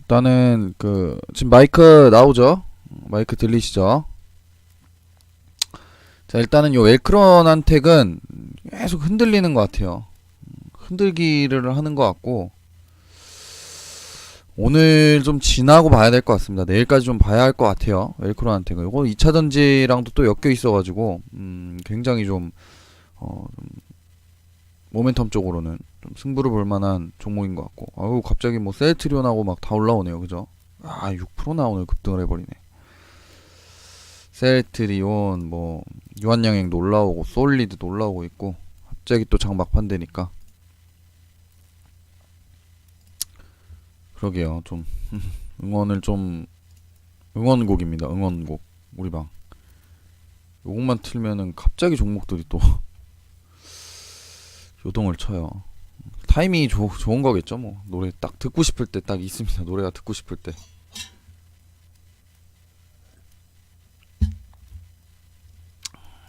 일단은 지금 마이크 나오죠? 마이크 들리시죠? 자, 일단은 요 엘크론한택은 계속 흔들리는 것 같아요. 흔들기를 하는 것 같고, 오늘 좀 지나고 봐야 될 것 같습니다. 내일까지 좀 봐야 할 것 같아요. 엘크론한택은. 요거 2차 전지랑도 또 엮여 있어가지고, 굉장히 좀 모멘텀 쪽으로는 좀 승부를 볼 만한 종목인 것 같고, 아우, 갑자기 뭐 셀트리온하고 막 다 올라오네요. 그죠? 아, 6%나 오늘 급등을 해버리네. 셀트리온, 뭐, 유한양행도 올라오고, 솔리드도 올라오고 있고, 갑자기 또 장막판 되니까. 그러게요. 좀, 응원을 좀, 응원곡입니다. 응원곡. 우리 방. 요것만 틀면은 갑자기 종목들이 또 요동을 쳐요. 타이밍이 좋은 거겠죠, 뭐. 노래 딱 듣고 싶을 때 딱 있습니다. 노래가 듣고 싶을 때.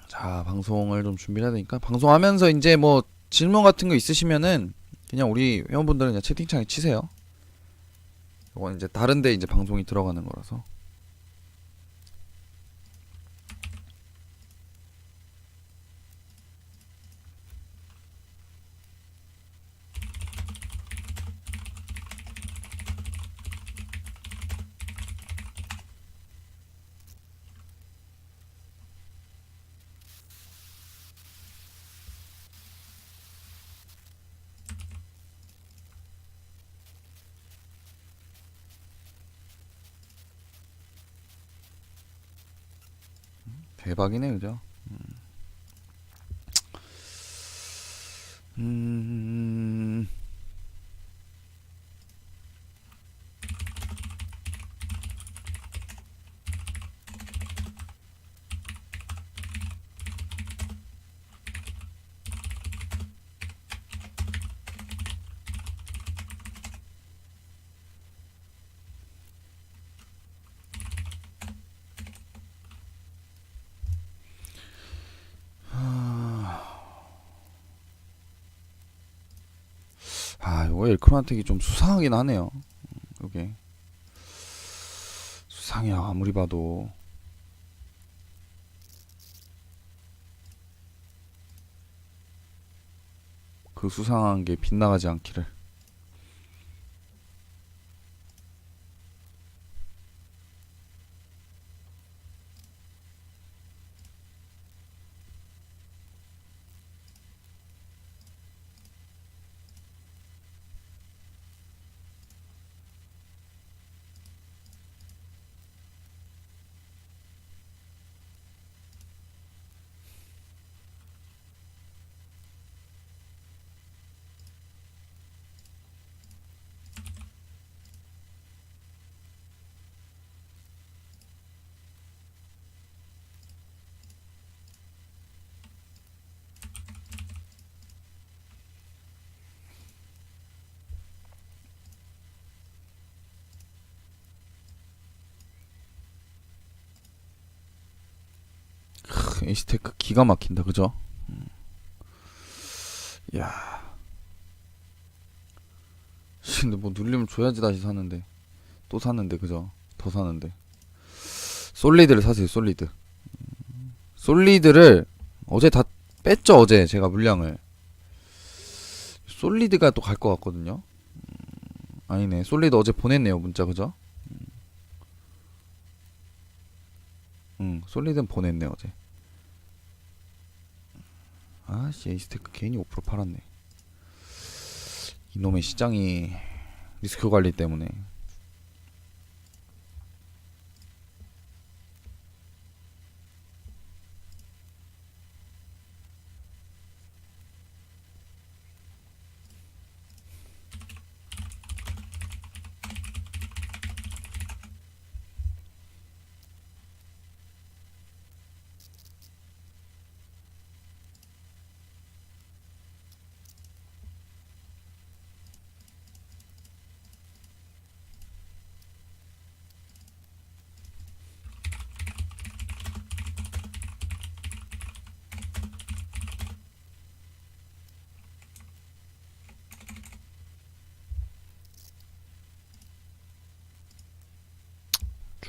자, 방송을 좀 준비를 해야 되니까. 방송하면서 이제 뭐 질문 같은 거 있으시면은 그냥 우리 회원분들은 그냥 채팅창에 치세요. 이건 이제 다른데 이제 방송이 들어가는 거라서. 대박이네, 그죠? 음, 이거 엘크론한택이 좀 수상하긴 하네요. 이게 수상해요. 아무리 봐도. 그 수상한 게 빗나가지 않기를. 에이스테크 기가 막힌다, 그죠? 야, 근데 뭐 눌리면 줘야지 다시 사는데. 또 사는데, 그죠? 더 사는데. 솔리드를 사세요, 솔리드. 솔리드를 어제 다 뺐죠, 어제 제가 물량을. 솔리드가 또 갈 것 같거든요. 아니네, 솔리드 어제 보냈네요, 문자, 그죠? 솔리드는 보냈네, 어제. 아씨, 에이스테크 괜히 5% 팔았네. 이놈의 시장이 리스크 관리 때문에.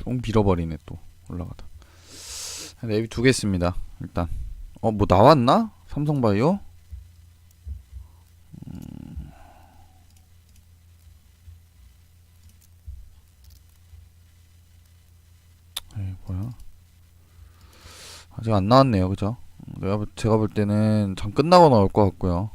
쭉 밀어버리네 또 올라가다. 내비 두겠습니다. 일단 뭐 나왔나? 삼성바이오? 뭐야? 아직 안 나왔네요, 그죠? 제가 볼 때는 장 끝나고 나올 것 같고요.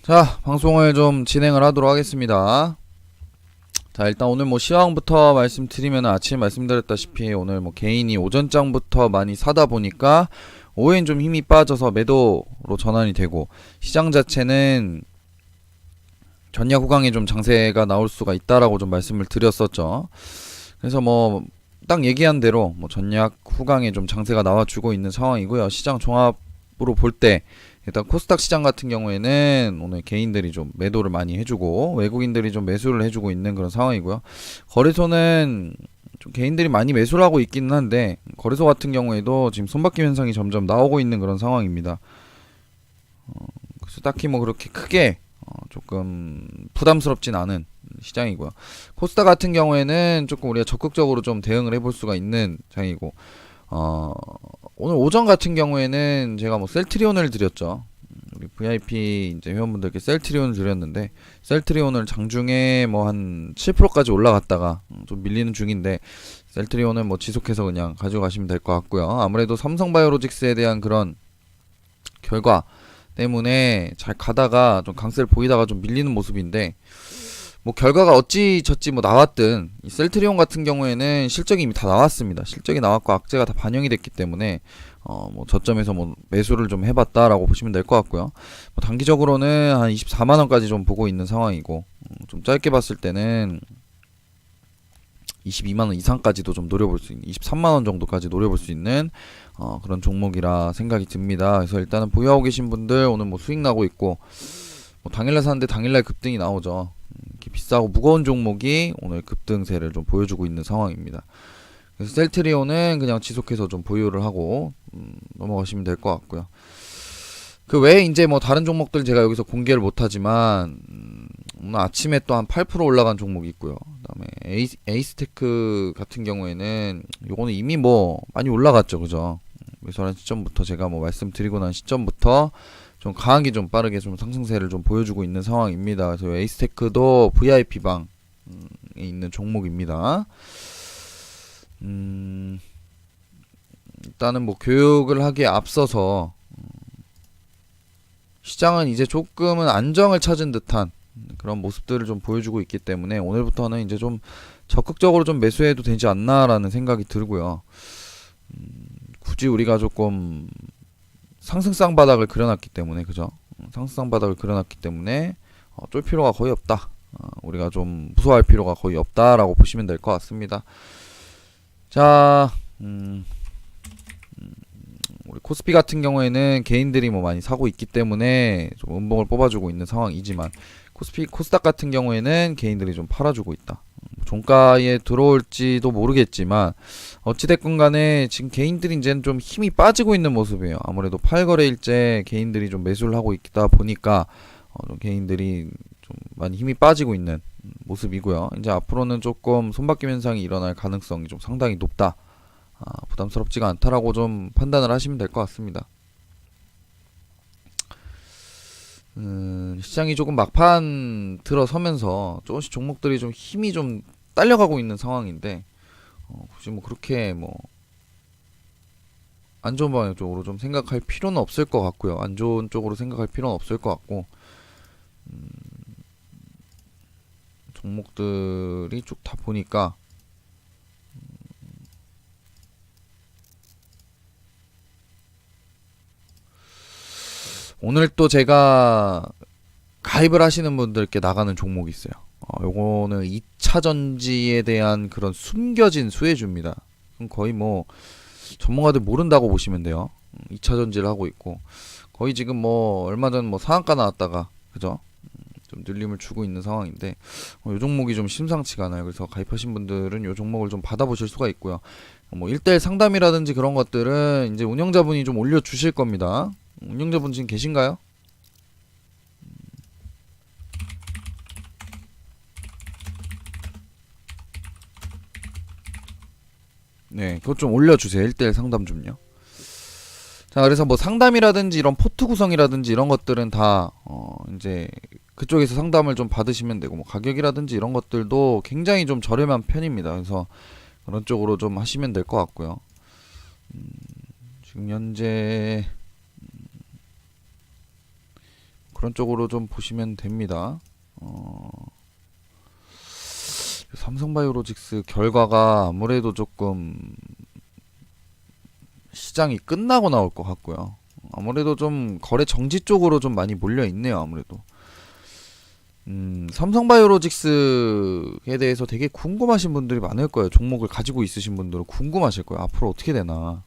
자, 방송을 좀 진행을 하도록 하겠습니다. 자, 일단 오늘 뭐 시황부터 말씀드리면 아침에 말씀드렸다시피 오늘 뭐 개인이 오전장부터 많이 사다 보니까 오후엔 좀 힘이 빠져서 매도로 전환이 되고, 시장 자체는 전약 후강에 좀 장세가 나올 수가 있다라고 좀 말씀을 드렸었죠. 그래서 뭐 딱 얘기한 대로 뭐 전약 후강에 좀 장세가 나와주고 있는 상황이고요. 시장 종합으로 볼 때 일단 코스닥 시장 같은 경우에는 오늘 개인들이 좀 매도를 많이 해주고 외국인들이 좀 매수를 해주고 있는 그런 상황이고요. 거래소는 좀 개인들이 많이 매수를 하고 있기는 한데, 거래소 같은 경우에도 지금 손바뀜 현상이 점점 나오고 있는 그런 상황입니다. 그래서 딱히 뭐 그렇게 크게 조금 부담스럽진 않은 시장이고요. 코스닥 같은 경우에는 조금 우리가 적극적으로 좀 대응을 해볼 수가 있는 장이고, 오늘 오전 같은 경우에는 제가 뭐 셀트리온을 드렸죠. 우리 VIP 이제 회원분들께 셀트리온을 드렸는데, 셀트리온을 장중에 뭐 한 7%까지 올라갔다가 좀 밀리는 중인데, 셀트리온은 뭐 지속해서 그냥 가져가시면 될 것 같고요. 아무래도 삼성바이오로직스에 대한 그런 결과 때문에 잘 가다가 좀 강세를 보이다가 좀 밀리는 모습인데, 뭐 결과가 어찌저찌 뭐 나왔든 이 셀트리온 같은 경우에는 실적이 이미 다 나왔습니다. 실적이 나왔고 악재가 다 반영이 됐기 때문에 뭐 저점에서 뭐 매수를 좀 해봤다라고 보시면 될 것 같고요. 뭐 단기적으로는 한 24만 원까지 좀 보고 있는 상황이고, 좀 짧게 봤을 때는 22만 원 이상까지도 좀 노려볼 수 있는, 23만 원 정도까지 노려볼 수 있는 그런 종목이라 생각이 듭니다. 그래서 일단은 보유하고 계신 분들 오늘 뭐 수익 나고 있고, 뭐 당일날 사는데 당일날 급등이 나오죠. 이렇게 비싸고 무거운 종목이 오늘 급등세를 좀 보여주고 있는 상황입니다. 그래서 셀트리온은 그냥 지속해서 좀 보유를 하고 넘어가시면 될 것 같고요. 그 외에 이제 뭐 다른 종목들 제가 여기서 공개를 못하지만 오늘 아침에 또 한 8% 올라간 종목이 있고요. 그다음에 에이스테크 같은 경우에는 요거는 이미 뭐 많이 올라갔죠, 그죠? 매수하는 시점부터 제가 뭐 말씀드리고 난 시점부터 좀 강하게 좀 빠르게 좀 상승세를 좀 보여주고 있는 상황입니다. 그래서 에이스테크도 VIP 방에 있는 종목입니다. 일단은 뭐 교육을 하기에 앞서서 시장은 이제 조금은 안정을 찾은 듯한 그런 모습들을 좀 보여주고 있기 때문에 오늘부터는 이제 좀 적극적으로 좀 매수해도 되지 않나라는 생각이 들고요. 굳이 우리가 조금 상승상 바닥을 그려놨기 때문에, 그죠? 상승상 바닥을 그려놨기 때문에 쫄 필요가 거의 없다. 우리가 좀 무서워할 필요가 거의 없다라고 보시면 될 것 같습니다. 자, 우리 코스피 같은 경우에는 개인들이 뭐 많이 사고 있기 때문에 좀 음봉을 뽑아주고 있는 상황이지만 코스닥 같은 경우에는 개인들이 좀 팔아주고 있다. 종가에 들어올지도 모르겠지만 어찌됐건 간에 지금 개인들이 이제는 좀 힘이 빠지고 있는 모습이에요. 아무래도 8거래일째 개인들이 좀 매수를 하고 있다 보니까 좀 개인들이 좀 많이 힘이 빠지고 있는 모습이고요. 이제 앞으로는 조금 손바뀜 현상이 일어날 가능성이 좀 상당히 높다. 부담스럽지가 않다라고 좀 판단을 하시면 될 것 같습니다. 시장이 조금 막판 들어서면서 조금씩 종목들이 좀 힘이 좀 딸려가고 있는 상황인데 굳이 뭐 그렇게 뭐 안 좋은 방향 쪽으로 좀 생각할 필요는 없을 것 같고요. 안 좋은 쪽으로 생각할 필요는 없을 것 같고 종목들이 쭉 다 보니까 오늘 또 제가 가입을 하시는 분들께 나가는 종목이 있어요. 요거는 2차 전지에 대한 그런 숨겨진 수혜주입니다. 거의 뭐 전문가들 모른다고 보시면 돼요. 2차 전지를 하고 있고 거의 지금 뭐 얼마 전 뭐 상한가 나왔다가, 그죠? 좀 늘림을 주고 있는 상황인데 요 종목이 좀 심상치가 않아요. 그래서 가입하신 분들은 요 종목을 좀 받아보실 수가 있고요. 뭐 1대1 상담이라든지 그런 것들은 이제 운영자분이 좀 올려주실 겁니다. 운영자분 지금 계신가요? 네, 그것 좀 올려주세요. 1대1 상담 좀요. 자, 그래서 뭐 상담이라든지 이런 포트 구성이라든지 이런 것들은 다 이제 그쪽에서 상담을 좀 받으시면 되고 뭐 가격이라든지 이런 것들도 굉장히 좀 저렴한 편입니다. 그래서 그런 쪽으로 좀 하시면 될 것 같고요. 지금 현재 그런 쪽으로 좀 보시면 됩니다. 삼성바이오로직스 결과가 아무래도 조금 시장이 끝나고 나올 것 같고요. 아무래도 좀 거래 정지 쪽으로 좀 많이 몰려 있네요. 아무래도 삼성바이오로직스에 대해서 되게 궁금하신 분들이 많을 거예요. 종목을 가지고 있으신 분들은 궁금하실 거예요. 앞으로 어떻게 되나.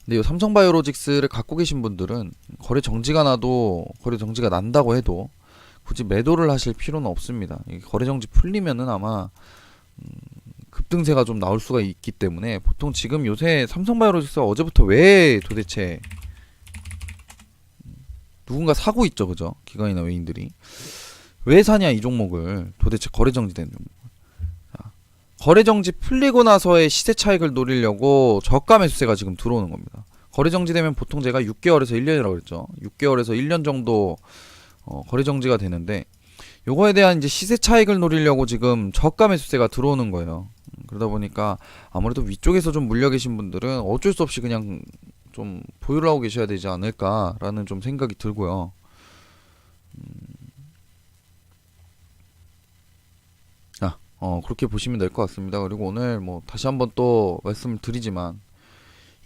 근데 이 삼성바이오로직스를 갖고 계신 분들은 거래 정지가 난다고 해도 굳이 매도를 하실 필요는 없습니다. 거래 정지 풀리면은 아마 급등세가 좀 나올 수가 있기 때문에 보통 지금 요새 삼성바이오로직스가 어제부터 왜 도대체 누군가 사고 있죠, 그죠? 기관이나 외인들이 왜 사냐 이 종목을. 도대체 거래 정지된 종목. 거래 정지 풀리고 나서의 시세 차익을 노리려고 저가 매수세가 지금 들어오는 겁니다. 거래 정지되면 보통 제가 6개월에서 1년이라고 그랬죠. 6개월에서 1년 정도 거래 정지가 되는데 요거에 대한 이제 시세 차익을 노리려고 지금 저가 매수세가 들어오는 거예요. 그러다 보니까 아무래도 위쪽에서 좀 물려 계신 분들은 어쩔 수 없이 그냥 좀 보유를 하고 계셔야 되지 않을까라는 좀 생각이 들고요. 그렇게 보시면 될 것 같습니다. 그리고 오늘 뭐 다시 한번 또 말씀을 드리지만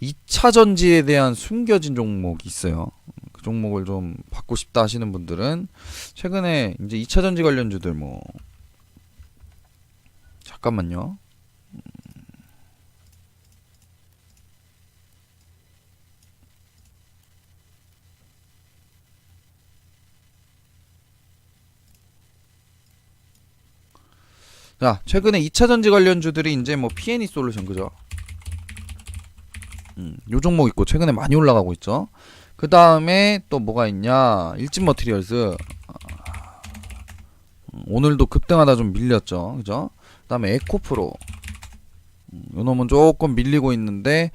2차 전지에 대한 숨겨진 종목이 있어요. 그 종목을 좀 받고 싶다 하시는 분들은 최근에 이제 2차 전지 관련주들 뭐 잠깐만요. 자, 최근에 2차 전지 관련주들이 이제 뭐 P&E 솔루션, 그죠? 요 종목 있고 최근에 많이 올라가고 있죠. 그 다음에 또 뭐가 있냐? 일진 머티리얼스. 오늘도 급등하다 좀 밀렸죠, 그죠? 그 다음에 에코프로. 요 놈은 조금 밀리고 있는데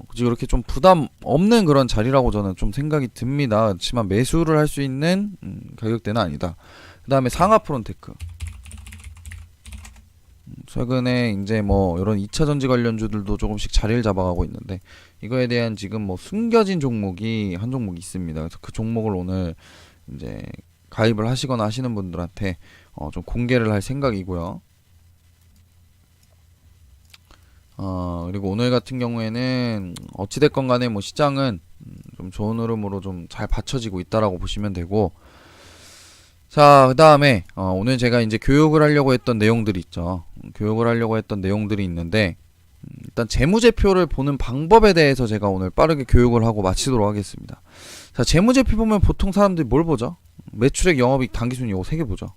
굳이 그렇게 좀 부담 없는 그런 자리라고 저는 좀 생각이 듭니다. 그렇지만 매수를 할 수 있는 가격대는 아니다. 그 다음에 상하프론테크. 최근에 이제 뭐 이런 2차 전지 관련주들도 조금씩 자리를 잡아가고 있는데 이거에 대한 지금 뭐 숨겨진 종목이 한 종목이 있습니다. 그래서 그 종목을 오늘 이제 가입을 하시거나 하시는 분들한테 좀 공개를 할 생각이고요. 그리고 오늘 같은 경우에는 어찌됐건 간에 뭐 시장은 좀 좋은 흐름으로 좀 잘 받쳐지고 있다라고 보시면 되고, 자, 그 다음에 오늘 제가 이제 교육을 하려고 했던 내용들이 있죠. 교육을 하려고 했던 내용들이 있는데 일단 재무제표를 보는 방법에 대해서 제가 오늘 빠르게 교육을 하고 마치도록 하겠습니다. 자, 재무제표 보면 보통 사람들이 뭘 보죠? 매출액, 영업이익, 당기순이익 이거 세 개 보죠.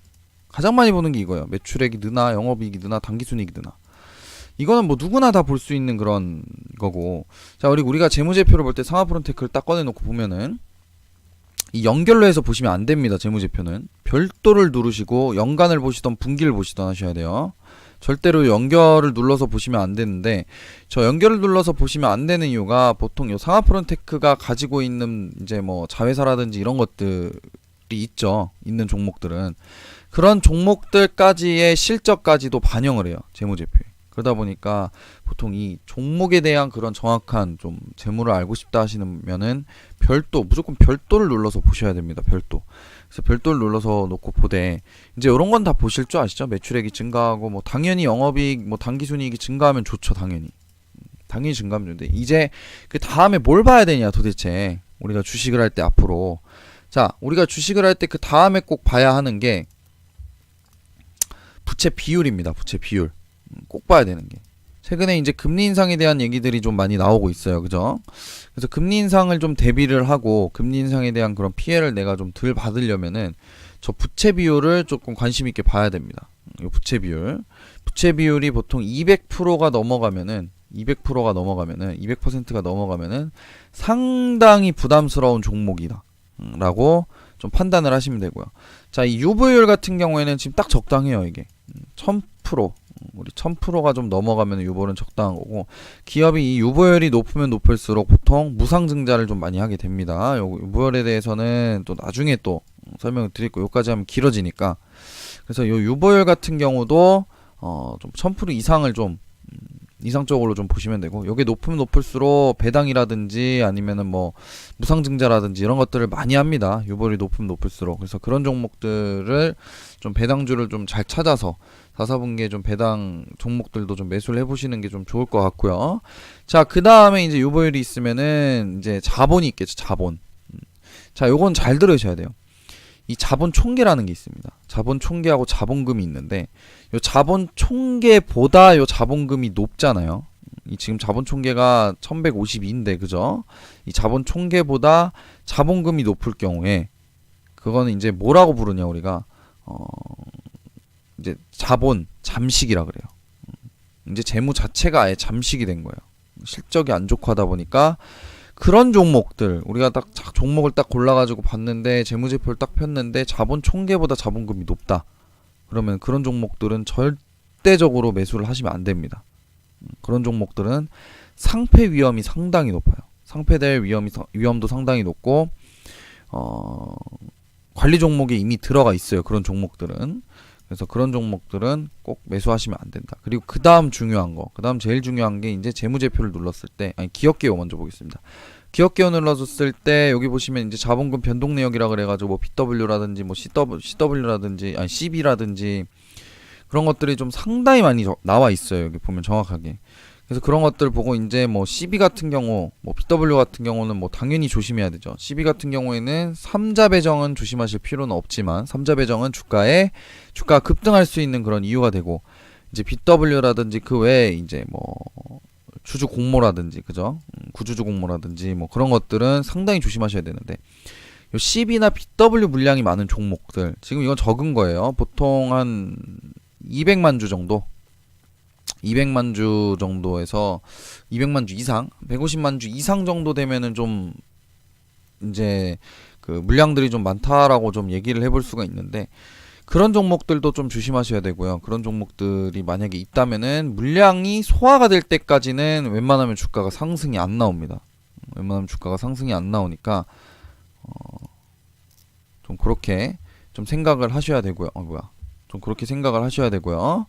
가장 많이 보는 게 이거예요. 매출액이 느나, 영업이익이 느나, 당기순이익이 느나. 이거는 뭐 누구나 다 볼 수 있는 그런 거고. 자, 우리가 재무제표를 볼 때 상하프론테크를 딱 꺼내놓고 보면은 이 연결로 해서 보시면 안 됩니다. 재무제표는 별도를 누르시고 연간을 보시던 분기를 보시던 하셔야 돼요. 절대로 연결을 눌러서 보시면 안 되는데, 저 연결을 눌러서 보시면 안 되는 이유가 보통 요 상하프론테크가 가지고 있는 이제 뭐 자회사라든지 이런 것들이 있죠. 있는 종목들은 그런 종목들까지의 실적까지도 반영을 해요. 재무제표에. 그러다 보니까 보통 이 종목에 대한 그런 정확한 좀 재무를 알고 싶다 하시면은 무조건 별도를 눌러서 보셔야 됩니다. 별도. 그래서 별도를 눌러서 놓고 보되 이제 이런 건 다 보실 줄 아시죠? 매출액이 증가하고 뭐 당연히 영업이익, 뭐 당기순이익이 증가하면 좋죠. 당연히 증가하면 좋은데 이제 그 다음에 뭘 봐야 되냐 도대체 우리가 주식을 할 때 앞으로. 자, 우리가 주식을 할 때 그 다음에 꼭 봐야 하는 게 부채 비율입니다. 부채 비율. 꼭 봐야 되는 게, 최근에 이제 금리 인상에 대한 얘기들이 좀 많이 나오고 있어요. 그죠? 그래서 금리 인상을 좀 대비를 하고 금리 인상에 대한 그런 피해를 내가 좀 덜 받으려면은 저 부채 비율을 조금 관심 있게 봐야 됩니다. 이 부채 비율이 보통 200%가 넘어가면은 200%가 넘어가면은 200%가 넘어가면은 상당히 부담스러운 종목이다 라고 좀 판단을 하시면 되고요. 자, 이 유보율 같은 경우에는 지금 딱 적당해요. 이게 1000%, 우리 1000%가 좀 넘어가면 유보율은 적당한 거고, 기업이 이 유보율이 높으면 높을수록 보통 무상증자를 좀 많이 하게 됩니다. 유보율에 대해서는 또 나중에 또 설명을 드릴 거예요. 여기까지 하면 길어지니까. 그래서 요 유보율 같은 경우도 좀 1000% 이상을 좀 이상적으로 좀 보시면 되고, 여기 높으면 높을수록 배당이라든지 아니면은 뭐 무상증자라든지 이런 것들을 많이 합니다. 유보율이 높으면 높을수록. 그래서 그런 종목들을 좀 배당주를 좀 잘 찾아서 4, 4분기에 좀 배당 종목들도 좀 매수를 해보시는 게 좀 좋을 것 같고요. 자, 그 다음에 이제 유보율이 있으면은 이제 자본이 있겠죠. 자본. 자, 요건 잘 들으셔야 돼요. 이 자본 총계라는 게 있습니다. 자본 총계하고 자본금이 있는데, 요 자본 총계보다 요 자본금이 높잖아요. 이 지금 자본 총계가 1152인데, 그죠? 이 자본 총계보다 자본금이 높을 경우에, 그거는 이제 뭐라고 부르냐, 우리가. 이제 자본 잠식이라 그래요. 이제 재무 자체가 아예 잠식이 된 거예요. 실적이 안 좋고 하다 보니까 그런 종목들, 우리가 딱 종목을 딱 골라가지고 봤는데 재무제표를 딱 폈는데 자본 총계보다 자본금이 높다. 그러면 그런 종목들은 절대적으로 매수를 하시면 안 됩니다. 그런 종목들은 상폐 위험이 상당히 높아요. 상폐될 위험도 상당히 높고, 관리 종목에 이미 들어가 있어요. 그런 종목들은. 그래서 그런 종목들은 꼭 매수하시면 안 된다. 그리고 그 다음 중요한 거, 그 다음 제일 중요한 게 이제 재무제표를 눌렀을 때, 기업개요 먼저 보겠습니다. 기업개요 눌러줬을 때 여기 보시면 이제 자본금 변동 내역이라 그래가지고 뭐 BW라든지 뭐 CW라든지 CB라든지 그런 것들이 좀 상당히 많이 나와 있어요. 여기 보면 정확하게. 그래서 그런 것들 보고 이제 뭐 CB 같은 경우, 뭐 BW 같은 경우는 뭐 당연히 조심해야 되죠. CB 같은 경우에는 3자 배정은 조심하실 필요는 없지만 3자 배정은 주가가 급등할 수 있는 그런 이유가 되고, 이제 BW라든지 그 외에 이제 뭐 주주 공모라든지, 그죠? 구주주 공모라든지 뭐 그런 것들은 상당히 조심하셔야 되는데, 요 CB나 BW 물량이 많은 종목들, 지금 이건 적은 거예요. 보통 한 200만 주 정도, 200만 주 정도에서 200만 주 이상, 150만 주 이상 정도 되면은 좀 이제 그 물량들이 좀 많다라고 좀 얘기를 해볼 수가 있는데, 그런 종목들도 좀 조심하셔야 되고요. 그런 종목들이 만약에 있다면은 물량이 소화가 될 때까지는 웬만하면 주가가 상승이 안 나옵니다. 웬만하면 주가가 상승이 안 나오니까 좀 그렇게 좀 생각을 하셔야 되고요. 좀 그렇게 생각을 하셔야 되고요.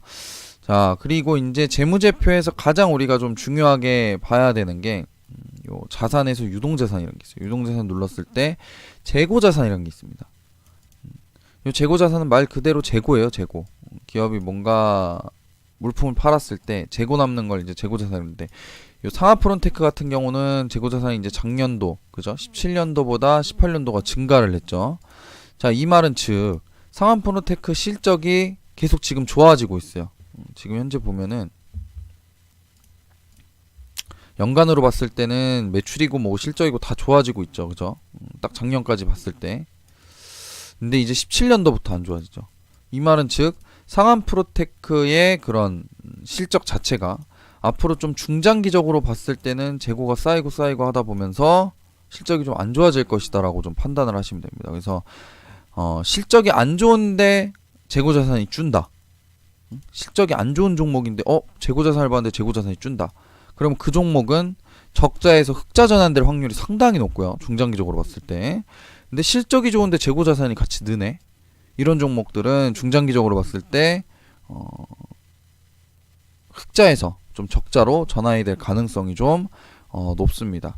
자, 그리고 이제 재무제표에서 가장 우리가 좀 중요하게 봐야 되는 게 요 자산에서 유동자산이라는 게 있어요. 유동자산 눌렀을 때 재고자산이라는 게 있습니다. 요 재고자산은 말 그대로 재고예요, 재고. 기업이 뭔가 물품을 팔았을 때 재고 남는 걸 이제 재고자산인데, 요 상하프론테크 같은 경우는 재고자산이 이제 작년도, 그죠? 17년도보다 18년도가 증가를 했죠. 자, 이 말은 즉 상하프론테크 실적이 계속 지금 좋아지고 있어요. 지금 현재 보면은 연간으로 봤을 때는 매출이고 뭐 실적이고 다 좋아지고 있죠, 그죠? 딱 작년까지 봤을 때. 근데 이제 17년도부터 안 좋아지죠. 이 말은 즉 상한프로테크의 그런 실적 자체가 앞으로 좀 중장기적으로 봤을 때는 재고가 쌓이고 하다 보면서 실적이 좀 안 좋아질 것이다라고 좀 판단을 하시면 됩니다. 그래서 실적이 안 좋은데 재고자산이 준다. 실적이 안 좋은 종목인데 재고자산을 봤는데 재고자산이 준다. 그럼 그 종목은 적자에서 흑자 전환될 확률이 상당히 높고요. 중장기적으로 봤을 때. 근데 실적이 좋은데 재고자산이 같이 느네. 이런 종목들은 중장기적으로 봤을 때 흑자에서 좀 적자로 전환이 될 가능성이 좀 높습니다.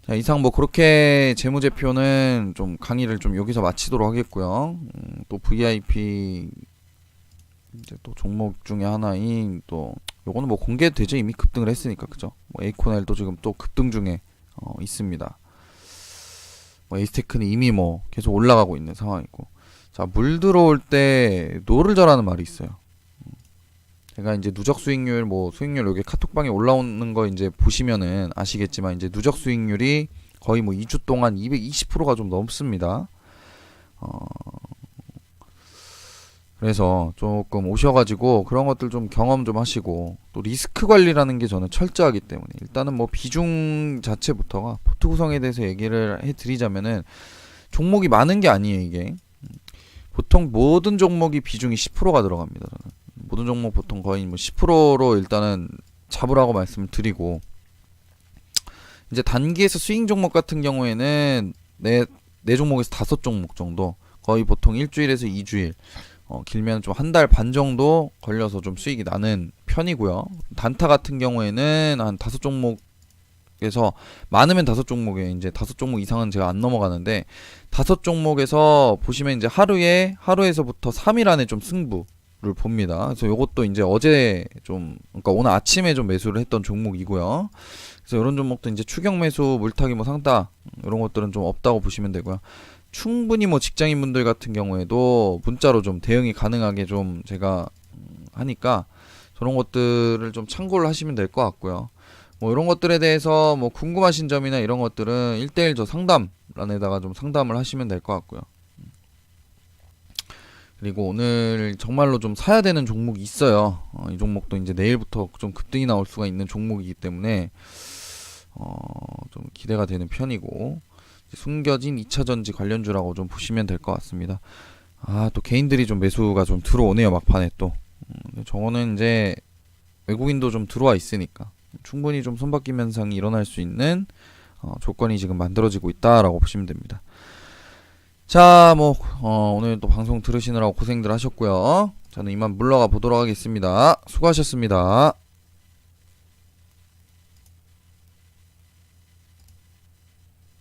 자, 이상 뭐 그렇게 재무제표는 좀 강의를 좀 여기서 마치도록 하겠고요. 또 VIP 이제 또 종목 중에 하나인 또 요거는 뭐 공개도 되죠. 이미 급등을 했으니까, 그죠? 뭐 에이코넬도 지금 또 급등 중에 있습니다. 뭐 에이스테크는 이미 뭐 계속 올라가고 있는 상황이고. 자, 물 들어올 때 노를 져라는 말이 있어요. 제가 이제 누적 수익률, 뭐 수익률 여기 카톡방에 올라오는 거 이제 보시면은 아시겠지만 이제 누적 수익률이 거의 뭐 2주 동안 220%가 좀 넘습니다. 그래서 조금 오셔가지고 그런 것들 좀 경험 좀 하시고, 또 리스크 관리라는 게 저는 철저하기 때문에 일단은 뭐 비중 자체부터가 포트 구성에 대해서 얘기를 해드리자면은 종목이 많은 게 아니에요. 이게 보통 모든 종목이 비중이 10%가 들어갑니다. 저는 모든 종목 보통 거의 뭐 10%로 일단은 잡으라고 말씀을 드리고, 이제 단기에서 스윙 종목 같은 경우에는 네 종목에서 5종목 정도, 거의 보통 일주일에서 2주일, 길면 좀 한 달 반 정도 걸려서 좀 수익이 나는 편이고요. 단타 같은 경우에는 한 5종목에서 많으면 5종목에 이제 5종목 이상은 제가 안 넘어가는데, 5종목에서 보시면 이제 하루에서부터 3일 안에 좀 승부를 봅니다. 그래서 요것도 이제 어제 좀, 그러니까 오늘 아침에 좀 매수를 했던 종목이고요. 그래서 이런 종목도 이제 추격 매수, 물타기 뭐 상따 이런 것들은 좀 없다고 보시면 되고요. 충분히 뭐 직장인분들 같은 경우에도 문자로 좀 대응이 가능하게 좀 제가 하니까 저런 것들을 좀 참고를 하시면 될 것 같고요. 뭐 이런 것들에 대해서 뭐 궁금하신 점이나 이런 것들은 1대1 저 상담란에다가 좀 상담을 하시면 될 것 같고요. 그리고 오늘 정말로 좀 사야 되는 종목이 있어요. 이 종목도 이제 내일부터 좀 급등이 나올 수가 있는 종목이기 때문에 좀 기대가 되는 편이고, 숨겨진 2차전지 관련주라고 좀 보시면 될 것 같습니다. 또 개인들이 좀 매수가 좀 들어오네요, 막판에 또. 저거는 이제 외국인도 좀 들어와 있으니까 충분히 좀 손바뀜 현상이 일어날 수 있는 조건이 지금 만들어지고 있다라고 보시면 됩니다. 자, 뭐 오늘 또 방송 들으시느라고 고생들 하셨고요. 저는 이만 물러가 보도록 하겠습니다. 수고하셨습니다.